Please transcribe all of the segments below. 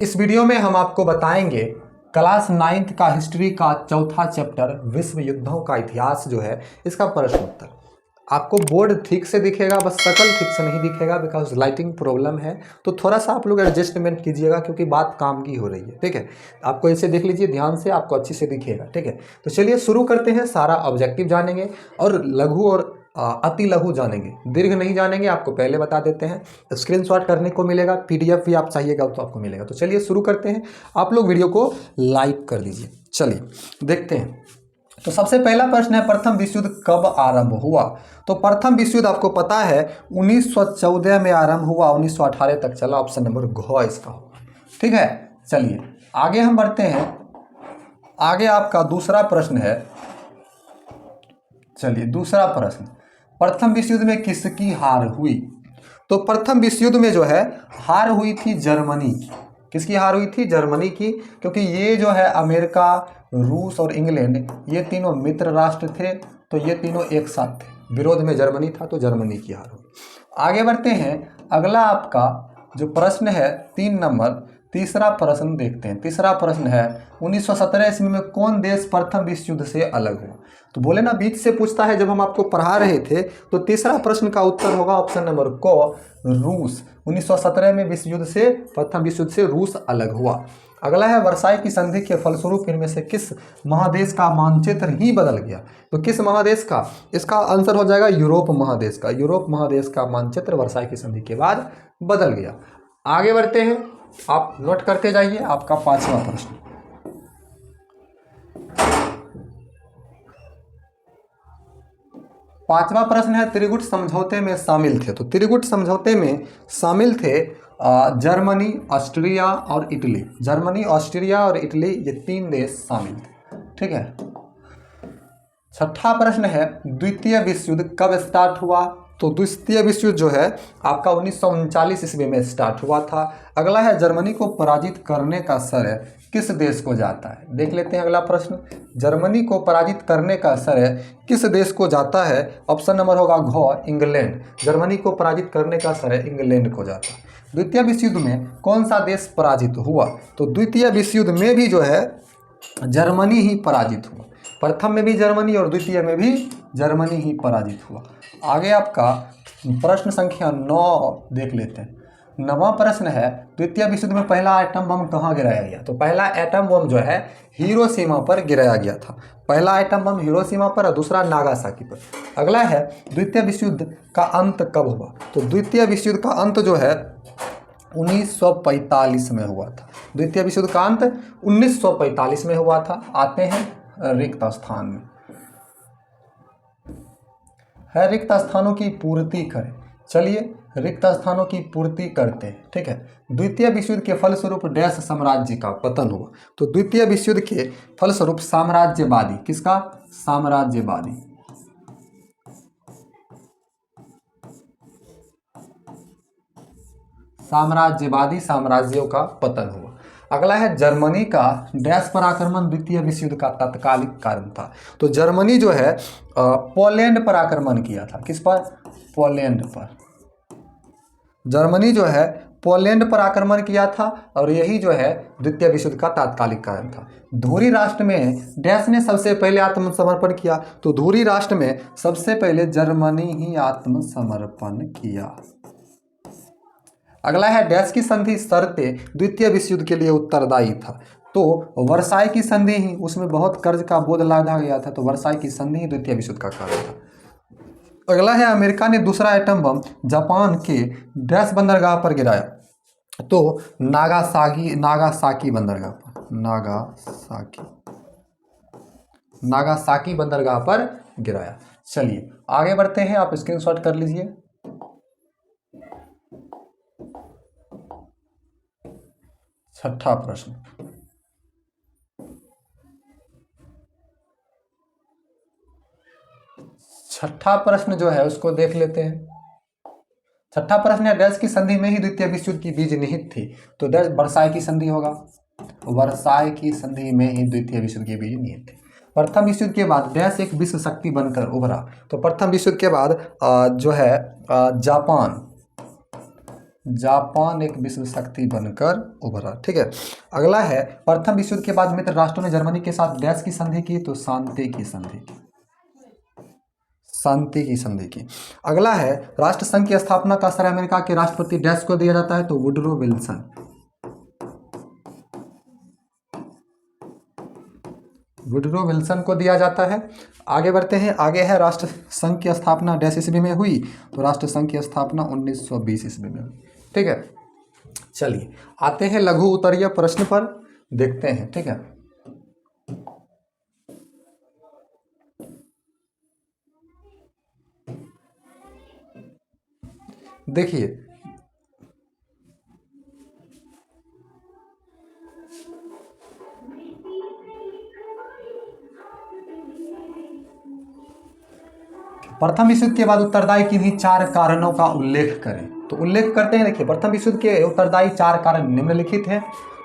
इस वीडियो में हम आपको बताएंगे क्लास 9th का हिस्ट्री का चौथा चैप्टर विश्व युद्धों का इतिहास जो है इसका प्रश्न उत्तर। आपको बोर्ड ठीक से दिखेगा, बस शकल ठीक से नहीं दिखेगा बिकॉज लाइटिंग प्रॉब्लम है, तो थोड़ा सा आप लोग एडजस्टमेंट कीजिएगा क्योंकि बात काम की हो रही है। ठीक है, आपको इसे देख लीजिए ध्यान से, आपको अच्छी से दिखेगा। ठीक है, तो चलिए शुरू करते हैं। सारा ऑब्जेक्टिव जानेंगे और लघु और अति लघु जानेंगे, दीर्घ नहीं जानेंगे। आपको पहले बता देते हैं, स्क्रीनशॉट करने को मिलेगा, पीडीएफ भी आप चाहिएगा तो आपको मिलेगा। तो चलिए शुरू करते हैं। आप लोग वीडियो को लाइक कर दीजिए। चलिए देखते हैं। तो सबसे पहला प्रश्न है, प्रथम विश्व युद्ध कब आरंभ हुआ? तो प्रथम विश्व युद्ध आपको पता है 1914 में आरंभ हुआ, 1918 तक चला। ऑप्शन नंबर घ इसका होगा। ठीक है, चलिए आगे हम बढ़ते हैं। आगे आपका दूसरा प्रश्न है। चलिए दूसरा प्रश्न, प्रथम विश्व युद्ध में किसकी हार हुई? तो प्रथम विश्व युद्ध में जो है हार हुई थी जर्मनी की। किसकी हार हुई थी? जर्मनी की, क्योंकि ये जो है अमेरिका, रूस और इंग्लैंड ये तीनों मित्र राष्ट्र थे, तो ये तीनों एक साथ थे। विरोध में जर्मनी था, तो जर्मनी की हार हुई। आगे बढ़ते हैं। अगला आपका जो प्रश्न है 3 नंबर, तीसरा प्रश्न देखते हैं। तीसरा प्रश्न है 1917 ईस्वी में कौन देश प्रथम विश्व युद्ध से अलग हुआ? तो बोले ना बीच से पूछता है, जब हम आपको पढ़ा रहे थे, तो तीसरा प्रश्न का उत्तर होगा ऑप्शन नंबर क, रूस। 1917 में विश्व युद्ध से, प्रथम विश्व युद्ध से रूस अलग हुआ। अगला है, वर्साई की संधि के फलस्वरूप इनमें से किस महादेश का मानचित्र ही बदल गया? तो किस महादेश का? इसका आंसर हो जाएगा यूरोप महादेश का। यूरोप महादेश का मानचित्र वर्साई की संधि के बाद बदल गया। आगे बढ़ते हैं, आप नोट करते जाइए। आपका पांचवा प्रश्न, पांचवा प्रश्न है, त्रिगुट समझौते में शामिल थे? तो त्रिगुट समझौते में शामिल थे जर्मनी, ऑस्ट्रिया और इटली। जर्मनी, ऑस्ट्रिया और इटली ये 3 देश शामिल थे। ठीक है, छठा प्रश्न है, द्वितीय विश्व युद्ध कब स्टार्ट हुआ? तो द्वितीय विश्व युद्ध जो है आपका 1939 ईस्वी में स्टार्ट हुआ था। अगला है, जर्मनी को पराजित करने का श्रेय किस देश को जाता है? देख लेते हैं अगला प्रश्न। जर्मनी को पराजित करने का श्रेय किस देश को जाता है? ऑप्शन नंबर होगा घ, इंग्लैंड। जर्मनी को पराजित करने का श्रेय इंग्लैंड को जाता है। द्वितीय विश्व युद्ध में कौन सा देश पराजित हुआ? तो द्वितीय विश्व युद्ध में भी जो है जर्मनी ही पराजित हुआ। प्रथम में भी जर्मनी और द्वितीय में भी जर्मनी ही पराजित हुआ। आगे आपका प्रश्न संख्या 9 देख लेते हैं। 9वां प्रश्न है, द्वितीय विश्व युद्ध में पहला एटम बम कहाँ गिराया गया? तो पहला एटम बम जो है हिरोशिमा पर गिराया गया था। पहला एटम बम हिरोशिमा पर और दूसरा नागासाकी पर। अगला है, द्वितीय विश्व युद्ध का अंत कब हुआ? तो द्वितीय विश्व युद्ध का अंत जो है 1945 में हुआ था। द्वितीय विश्व युद्ध का अंत 1945 में हुआ था। आते हैं रिक्त स्थान में, है रिक्त स्थानों की पूर्ति करें। चलिए रिक्त स्थानों की पूर्ति करते हैं। ठीक है, द्वितीय विश्व युद्ध के फलस्वरूप डैश साम्राज्य का पतन हुआ? तो द्वितीय विश्व युद्ध के फलस्वरूप साम्राज्यवादी, किसका? साम्राज्यवादी, साम्राज्यवादी साम्राज्यों का पतन हुआ। अगला है, जर्मनी का डैश पर आक्रमण द्वितीय विश्व युद्ध का तात्कालिक कारण था? तो जर्मनी जो है पोलैंड पर आक्रमण किया था। किस पर? पोलैंड पर। जर्मनी जो है पोलैंड पर आक्रमण किया था और यही जो है द्वितीय विश्व युद्ध का तात्कालिक कारण था। धुरी राष्ट्र में डैश ने सबसे पहले आत्मसमर्पण किया? तो धुरी राष्ट्र में सबसे पहले जर्मनी ही आत्मसमर्पण किया। अगला है, डैश की संधि शर्तें द्वितीय विश्व युद्ध के लिए उत्तरदायी था? तो वर्साई की संधि ही, उसमें बहुत कर्ज का बोझ लादा गया था, तो वर्साई की संधि ही द्वितीय विश्व युद्ध का कारण था। अगला है, अमेरिका ने दूसरा एटम बम जापान के डैश बंदरगाह पर गिराया? तो नागासाकी बंदरगाह पर, नागासाकी बंदरगाह पर गिराया। चलिए आगे बढ़ते हैं, आप स्क्रीनशॉट कर लीजिए। छठा प्रश्न, छठा प्रश्न जो है उसको देख लेते हैं। छठा प्रश्न है, डैश की संधि में ही द्वितीय विश्व युद्ध की बीज निहित थी? तो डैश वर्साई की संधि होगा। वर्साई की संधि में ही द्वितीय विश्व युद्ध की बीज निहित थी। प्रथम विश्व युद्ध के बाद डैश एक विश्व शक्ति बनकर उभरा? तो प्रथम विश्व युद्ध के बाद जो है जापान जापान एक विश्व शक्ति बनकर उभरा। ठीक है, अगला है प्रथम विश्व युद्ध के बाद मित्र राष्ट्रों ने जर्मनी के साथ डैश की संधि की, तो शांति की संधि की, शांति की संधि की। अगला है राष्ट्र संघ की स्थापना का श्रेय अमेरिका के राष्ट्रपति डैश को दिया जाता है, तो वुडरो विल्सन, वुडरो विल्सन को दिया जाता है। आगे बढ़ते हैं, आगे है राष्ट्र संघ की स्थापना डैश ईस्वी में हुई, तो राष्ट्र संघ की स्थापना 1920 ईस्वी में हुई। ठीक है, चलिए आते हैं लघु उत्तरीय प्रश्न पर, देखते हैं। ठीक है, देखिए प्रथम विश्व युद्ध के बाद उत्तरदायी किन्हीं 4 कारणों का उल्लेख करें, तो उल्लेख करते हैं। देखिए प्रथम विश्व युद्ध के उत्तरदायी 4 कारण निम्नलिखित हैं।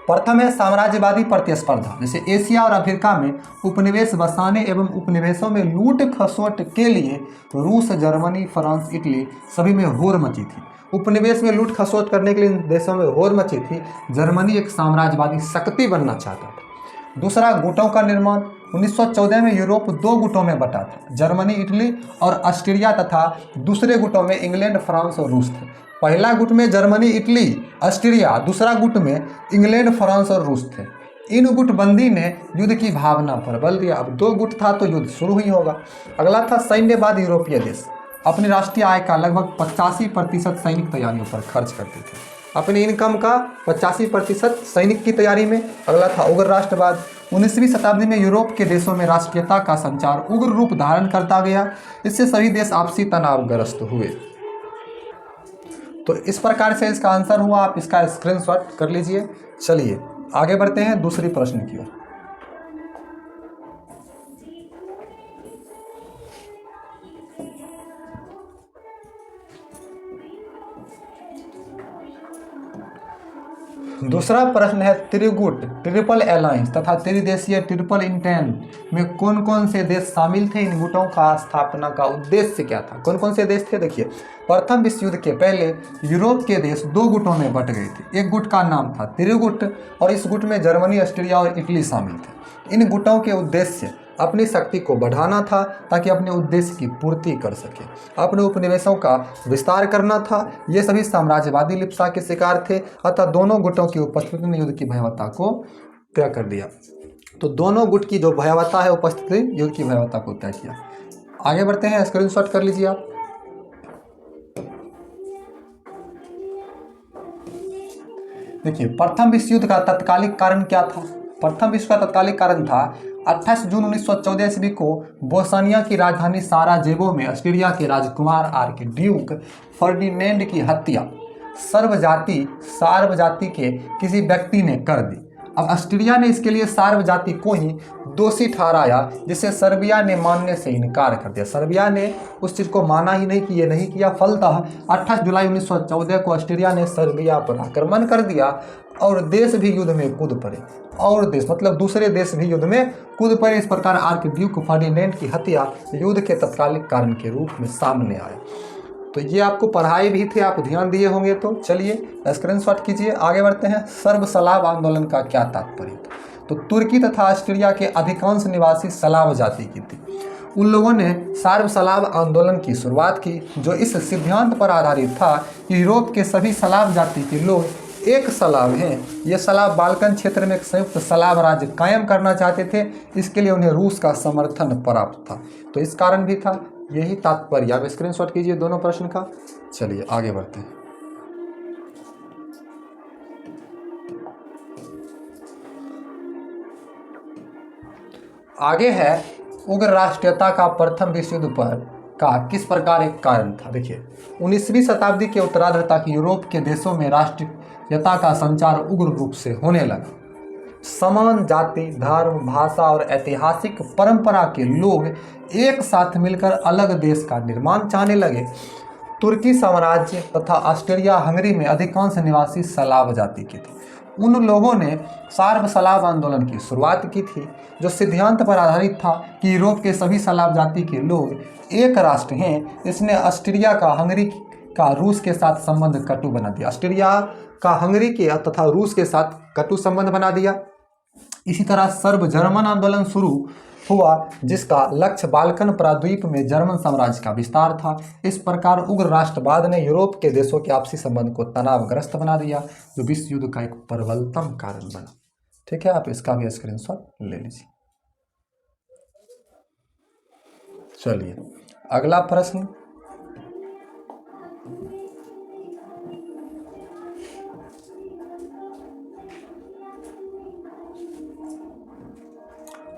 प्रथम है साम्राज्यवादी प्रतिस्पर्धा, जैसे एशिया और अफ्रीका में उपनिवेश बसाने एवं उपनिवेशों में लूट खसोट के लिए रूस, जर्मनी, फ्रांस, इटली सभी में होड़ मची थी। उपनिवेश में लूट खसोट करने के लिए इन देशों में होड़ मची थी। जर्मनी एक साम्राज्यवादी शक्ति बनना चाहता था। दूसरा, गुटों का निर्माण। 1914 में यूरोप 2 गुटों में बटा था, जर्मनी, इटली और ऑस्ट्रिया, तथा दूसरे गुटों में इंग्लैंड, फ्रांस और रूस थे। पहला गुट में जर्मनी, इटली, ऑस्ट्रिया, दूसरा गुट में इंग्लैंड, फ्रांस और रूस थे। इन गुटबंदी ने युद्ध की भावना पर बल दिया। अब 2 गुट था तो युद्ध शुरू ही होगा। अगला था सैन्यवाद। यूरोपीय देश अपनी राष्ट्रीय आय का लगभग 85% सैनिक तैयारियों पर खर्च करते थे, अपनी इनकम का 85% सैनिक की तैयारी में। अगला था उग्र राष्ट्रवाद। 19वीं शताब्दी में यूरोप के देशों में राष्ट्रीयता का संचार उग्र रूप धारण करता गया। इससे सभी देश आपसी तनावग्रस्त हुए। तो इस प्रकार से इसका आंसर हुआ, आप इसका स्क्रीनशॉट कर लीजिए। चलिए आगे बढ़ते हैं दूसरी प्रश्न की ओर। दूसरा प्रश्न है त्रिगुट, ट्रिपल अलायंस तथा त्रिदेशीय ट्रिपल इंटेंट में कौन कौन से देश शामिल थे? इन गुटों का स्थापना का उद्देश्य क्या था? कौन कौन से देश थे? देखिए प्रथम विश्व युद्ध के पहले यूरोप के देश 2 गुटों में बट गए थे। एक गुट का नाम था त्रिगुट और इस गुट में जर्मनी, ऑस्ट्रिया और इटली शामिल थे। इन गुटों के उद्देश्य अपनी शक्ति को बढ़ाना था ताकि अपने उद्देश्य की पूर्ति कर सके, अपने उपनिवेशों का विस्तार करना था। ये सभी साम्राज्यवादी लिप्सा के शिकार थे, अतः दोनों गुटों की उपस्थिति ने युद्ध की भयावहता को तय कर दिया। तो दोनों गुट की जो भयावहता है उपस्थिति युद्ध की भयावहता को तय किया। आगे बढ़ते हैं, स्क्रीनशॉट कर लीजिए आप। देखिए प्रथम विश्व युद्ध का तत्कालिक कारण क्या था? प्रथम विश्व का तत्कालिक कारण था 28 जून 1914 ईस्वी को बोस्निया की राजधानी साराजेवो में ऑस्ट्रिया के राजकुमार आर्कड्यूक फर्डिनेंड की हत्या सार्व जाति के किसी व्यक्ति ने कर दी। अब ऑस्ट्रिया ने इसके लिए सार्व जाति को ही दोषी ठहराया, जिसे सर्बिया ने मानने से इनकार कर दिया। सर्बिया ने उस चीज़ को माना ही नहीं कि ये नहीं किया। फलतः 28 जुलाई 1914 को ऑस्ट्रिया ने सर्बिया पर आक्रमण कर दिया और देश भी युद्ध में कूद पड़े। और देश मतलब दूसरे देश भी युद्ध में कूद पड़े। इस प्रकार आर्कड्यूक फर्डिनेंड की हत्या युद्ध के तत्कालिक कारण के रूप में सामने आया। तो ये आपको पढ़ाए भी थे, आप ध्यान दिए होंगे। तो चलिए स्क्रीनशॉट कीजिए। आगे बढ़ते हैं। सर्ब सलाव आंदोलन का क्या तात्पर्य था? तो तुर्की तथा ऑस्ट्रिया के अधिकांश निवासी सलाव जाति की थी। उन लोगों ने सर्ब सलाव आंदोलन की शुरुआत की, जो इस सिद्धांत पर आधारित था कि यूरोप के सभी सलाव जाति के लोग एक सलाव हैं। ये सलाव बाल्कन क्षेत्र में एक संयुक्त सलाव राज्य कायम करना चाहते थे। इसके लिए उन्हें रूस का समर्थन प्राप्त था। तो इस कारण भी था, यही तात्पर्य। आप स्क्रीनशॉट कीजिए दोनों प्रश्न का। चलिए आगे बढ़ते हैं। आगे है उग्र राष्ट्रीयता का प्रथम विश्व युद्ध पर का किस प्रकार एक कारण था? देखिए 19वीं शताब्दी के उत्तरार्ध तक यूरोप के देशों में राष्ट्रीयता का संचार उग्र रूप से होने लगा। समान जाति, धर्म, भाषा और ऐतिहासिक परंपरा के लोग एक साथ मिलकर अलग देश का निर्माण चाहने लगे। तुर्की साम्राज्य तथा ऑस्ट्रिया हंगरी में अधिकांश निवासी सलाव जाति के थे। उन लोगों ने सर्ब सलाव आंदोलन की शुरुआत की थी, जो सिद्धांत पर आधारित था कि यूरोप के सभी सलाव जाति के लोग एक राष्ट्र हैं। इसने ऑस्ट्रिया का हंगरी का रूस के साथ संबंध कटु बना दिया। ऑस्ट्रिया का हंगरी के तथा रूस के साथ कटु संबंध बना दिया। इसी तरह सर्ब जर्मन आंदोलन शुरू हुआ जिसका लक्ष्य बाल्कन प्रायद्वीप में जर्मन साम्राज्य का विस्तार था। इस प्रकार उग्र राष्ट्रवाद ने यूरोप के देशों के आपसी संबंध को तनावग्रस्त बना दिया, जो विश्व युद्ध का एक प्रबलतम कारण बना। ठीक है, आप इसका भी स्क्रीनशॉट ले लीजिए। चलिए अगला प्रश्न,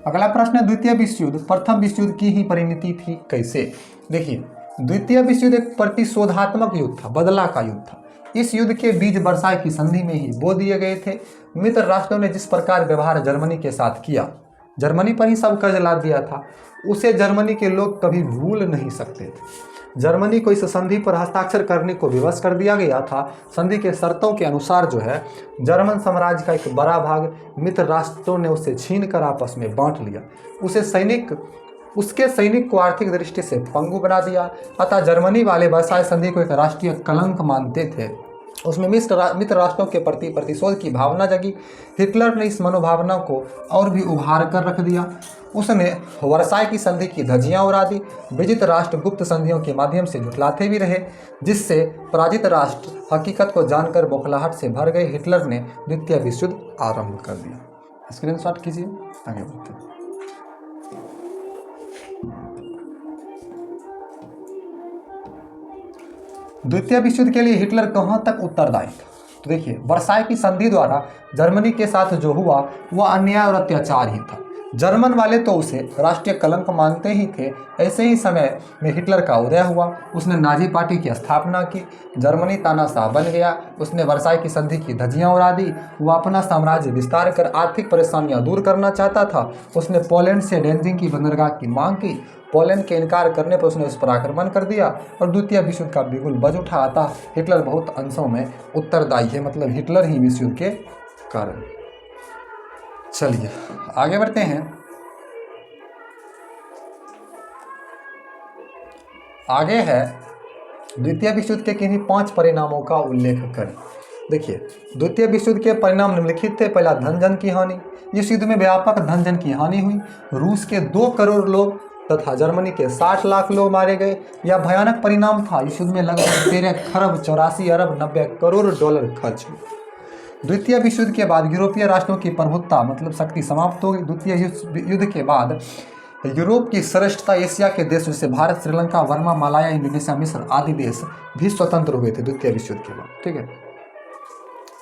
अगला प्रश्न है द्वितीय विश्व युद्ध प्रथम विश्व युद्ध की ही परिणति थी कैसे। देखिए, द्वितीय विश्व युद्ध एक प्रतिशोधात्मक युद्ध था, बदला का युद्ध था। इस युद्ध के बीज वर्साय की संधि में ही बो दिए गए थे। मित्र राष्ट्रों ने जिस प्रकार व्यवहार जर्मनी के साथ किया, जर्मनी पर ही सब कर्ज लाद दिया था, उसे जर्मनी के लोग कभी भूल नहीं सकते थे। जर्मनी को इस संधि पर हस्ताक्षर करने को विवश कर दिया गया था। संधि के शर्तों के अनुसार जो है जर्मन साम्राज्य का एक बड़ा भाग मित्र राष्ट्रों ने उसे छीन कर आपस में बांट लिया, उसके सैनिक को आर्थिक दृष्टि से पंगु बना दिया। अतः जर्मनी वाले वर्साय संधि को एक राष्ट्रीय कलंक मानते थे। उसमें मित्र राष्ट्रों के प्रति प्रतिशोध की भावना जगी। हिटलर ने इस मनोभावना को और भी उभार कर रख दिया। उसने वर्साय की संधि की धज्जियां उड़ा दी। विजित राष्ट्र गुप्त संधियों के माध्यम से जुटलाते भी रहे, जिससे पराजित राष्ट्र हकीकत को जानकर बौखलाहट से भर गए। हिटलर ने द्वितीय विश्व युद्ध आरंभ कर दिया। स्क्रीनशॉट कीजिए, आगे बढ़ते हैं। द्वितीय विश्व युद्ध के लिए हिटलर कहां तक उत्तरदायी था? तो देखिए, वर्साय की संधि द्वारा जर्मनी के साथ जो हुआ वह अन्याय और अत्याचार ही था। जर्मन वाले तो उसे राष्ट्रीय कलंक मानते ही थे। ऐसे ही समय में हिटलर का उदय हुआ। उसने नाजी पार्टी की स्थापना की। जर्मनी तानाशाह बन गया। उसने वर्साय की संधि की धज्जियां उड़ा दी। वह अपना साम्राज्य विस्तार कर आर्थिक परेशानियां दूर करना चाहता था। उसने पोलैंड से डेंजिंग की बंदरगाह की मांग की। पोलैंड के इनकार करने पर उसने उस पर आक्रमण कर दिया और द्वितीय विश्व युद्ध का बिगुल बज उठा। अतः हिटलर बहुत अंशों में उत्तरदायी है, मतलब हिटलर ही विश्व युद्ध के कारण। चलिए आगे बढ़ते हैं। आगे है द्वितीय विश्व युद्ध के किन्हीं 5 परिणामों का उल्लेख करें। देखिए, द्वितीय विश्व युद्ध के परिणाम निम्नलिखित थे। पहला, धन जन की हानि। इस युद्ध में व्यापक धन जन की हानि हुई। रूस के 2 करोड़ लोग तथा जर्मनी के 60 लाख लोग मारे गए। यह भयानक परिणाम था। इस युद्ध में लगभग 13 खरब 84 अरब 90 करोड़ डॉलर खर्च हुए। द्वितीय विश्व युद्ध के बाद यूरोपीय राष्ट्रों की प्रभुत्ता मतलब शक्ति समाप्त हो गई। द्वितीय युद्ध के बाद यूरोप की श्रेष्ठता एशिया के देश जैसे भारत, श्रीलंका, बर्मा, मलाया, इंडोनेशिया, मिस्र आदि देश भी स्वतंत्र हुए थे द्वितीय विश्व युद्ध के बाद। ठीक है,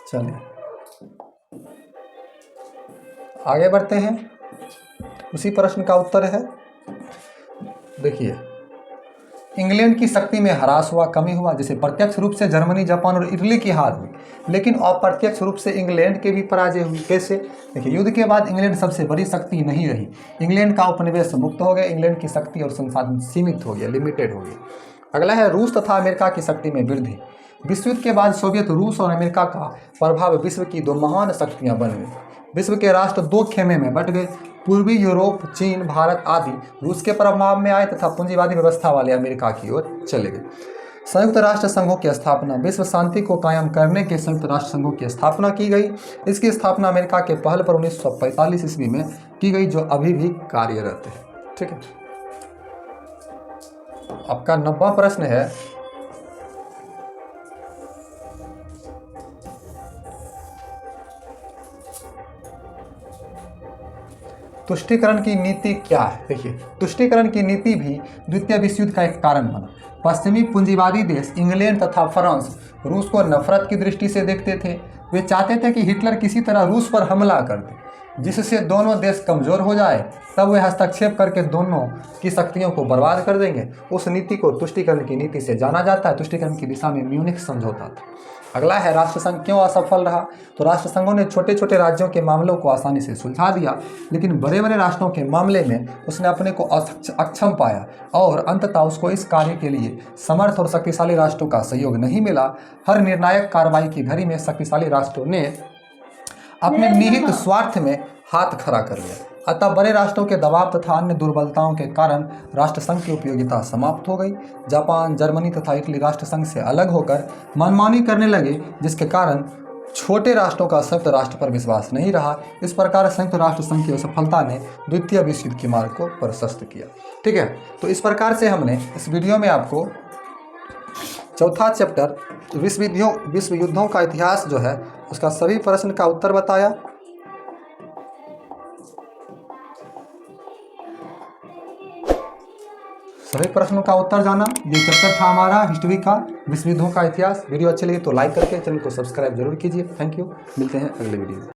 चलिए आगे बढ़ते हैं। उसी प्रश्न का उत्तर है। देखिए, इंग्लैंड की शक्ति में ह्रास हुआ, कमी हुआ। जैसे प्रत्यक्ष रूप से जर्मनी, जापान और इटली की हार हुई, लेकिन अप्रत्यक्ष रूप से इंग्लैंड के भी पराजय हुई। कैसे? देखिए, युद्ध के बाद इंग्लैंड सबसे बड़ी शक्ति नहीं रही। इंग्लैंड का उपनिवेश मुक्त हो गया। इंग्लैंड की शक्ति और संसाधन सीमित हो गया, लिमिटेड हो गया। अगला है रूस तथा अमेरिका की शक्ति में वृद्धि। विश्व युद्ध के बाद सोवियत रूस और अमेरिका का प्रभाव विश्व की 2 महान शक्तियां बन गई। विश्व के राष्ट्र 2 खेमे में बंट गए। पूर्वी यूरोप, चीन, भारत आदि रूस के प्रभाव में आए तथा पूंजीवादी व्यवस्था वाले अमेरिका की ओर चले गए। संयुक्त राष्ट्र संघों की स्थापना। विश्व शांति को कायम करने के संयुक्त राष्ट्र संघों की स्थापना की गई। इसकी स्थापना अमेरिका के पहल पर 1945 ईस्वी में की गई, जो अभी भी कार्यरत है। ठीक है, आपका 90वां प्रश्न है। तुष्टीकरण की नीति क्या है? देखिए, तुष्टीकरण की नीति भी द्वितीय विश्व युद्ध का एक कारण बना। पश्चिमी पूंजीवादी देश इंग्लैंड तथा फ्रांस रूस को नफरत की दृष्टि से देखते थे। वे चाहते थे कि हिटलर किसी तरह रूस पर हमला कर दे, जिससे दोनों देश कमजोर हो जाए। तब वे हस्तक्षेप करके दोनों की शक्तियों को बर्बाद कर देंगे। उस नीति को तुष्टीकरण की नीति से जाना जाता है। तुष्टीकरण की दिशा में म्यूनिख समझौता था। अगला है राष्ट्रसंघ क्यों असफल रहा? तो राष्ट्रसंघों ने छोटे छोटे राज्यों के मामलों को आसानी से सुलझा दिया, लेकिन बड़े बड़े राष्ट्रों के मामले में उसने अपने को अक्षम पाया और अंततः उसको इस कार्य के लिए समर्थ और शक्तिशाली राष्ट्रों का सहयोग नहीं मिला। हर निर्णायक कार्रवाई की घड़ी में शक्तिशाली राष्ट्रों ने अपने निहित स्वार्थ में हाथ खड़ा कर लिया। अतः बड़े राष्ट्रों के दबाव तथा अन्य दुर्बलताओं के कारण राष्ट्रसंघ की उपयोगिता समाप्त हो गई। जापान, जर्मनी तथा इटली राष्ट्रसंघ से अलग होकर मनमानी करने लगे, जिसके कारण छोटे राष्ट्रों का संयुक्त राष्ट्र पर विश्वास नहीं रहा। इस प्रकार संयुक्त राष्ट्र संघ की असफलता ने द्वितीय विश्व युद्ध के मार्ग को प्रशस्त किया। ठीक है, तो इस प्रकार से हमने इस वीडियो में आपको चौथा चैप्टर विश्व युद्धों का इतिहास जो है उसका सभी प्रश्न का उत्तर बताया। सभी प्रश्नों का उत्तर जाना। ये चैप्टर था हमारा हिस्ट्री का, विश्व युद्धों का इतिहास। वीडियो अच्छी लगी तो लाइक करके चैनल को सब्सक्राइब जरूर कीजिए। थैंक यू, मिलते हैं अगले वीडियो में।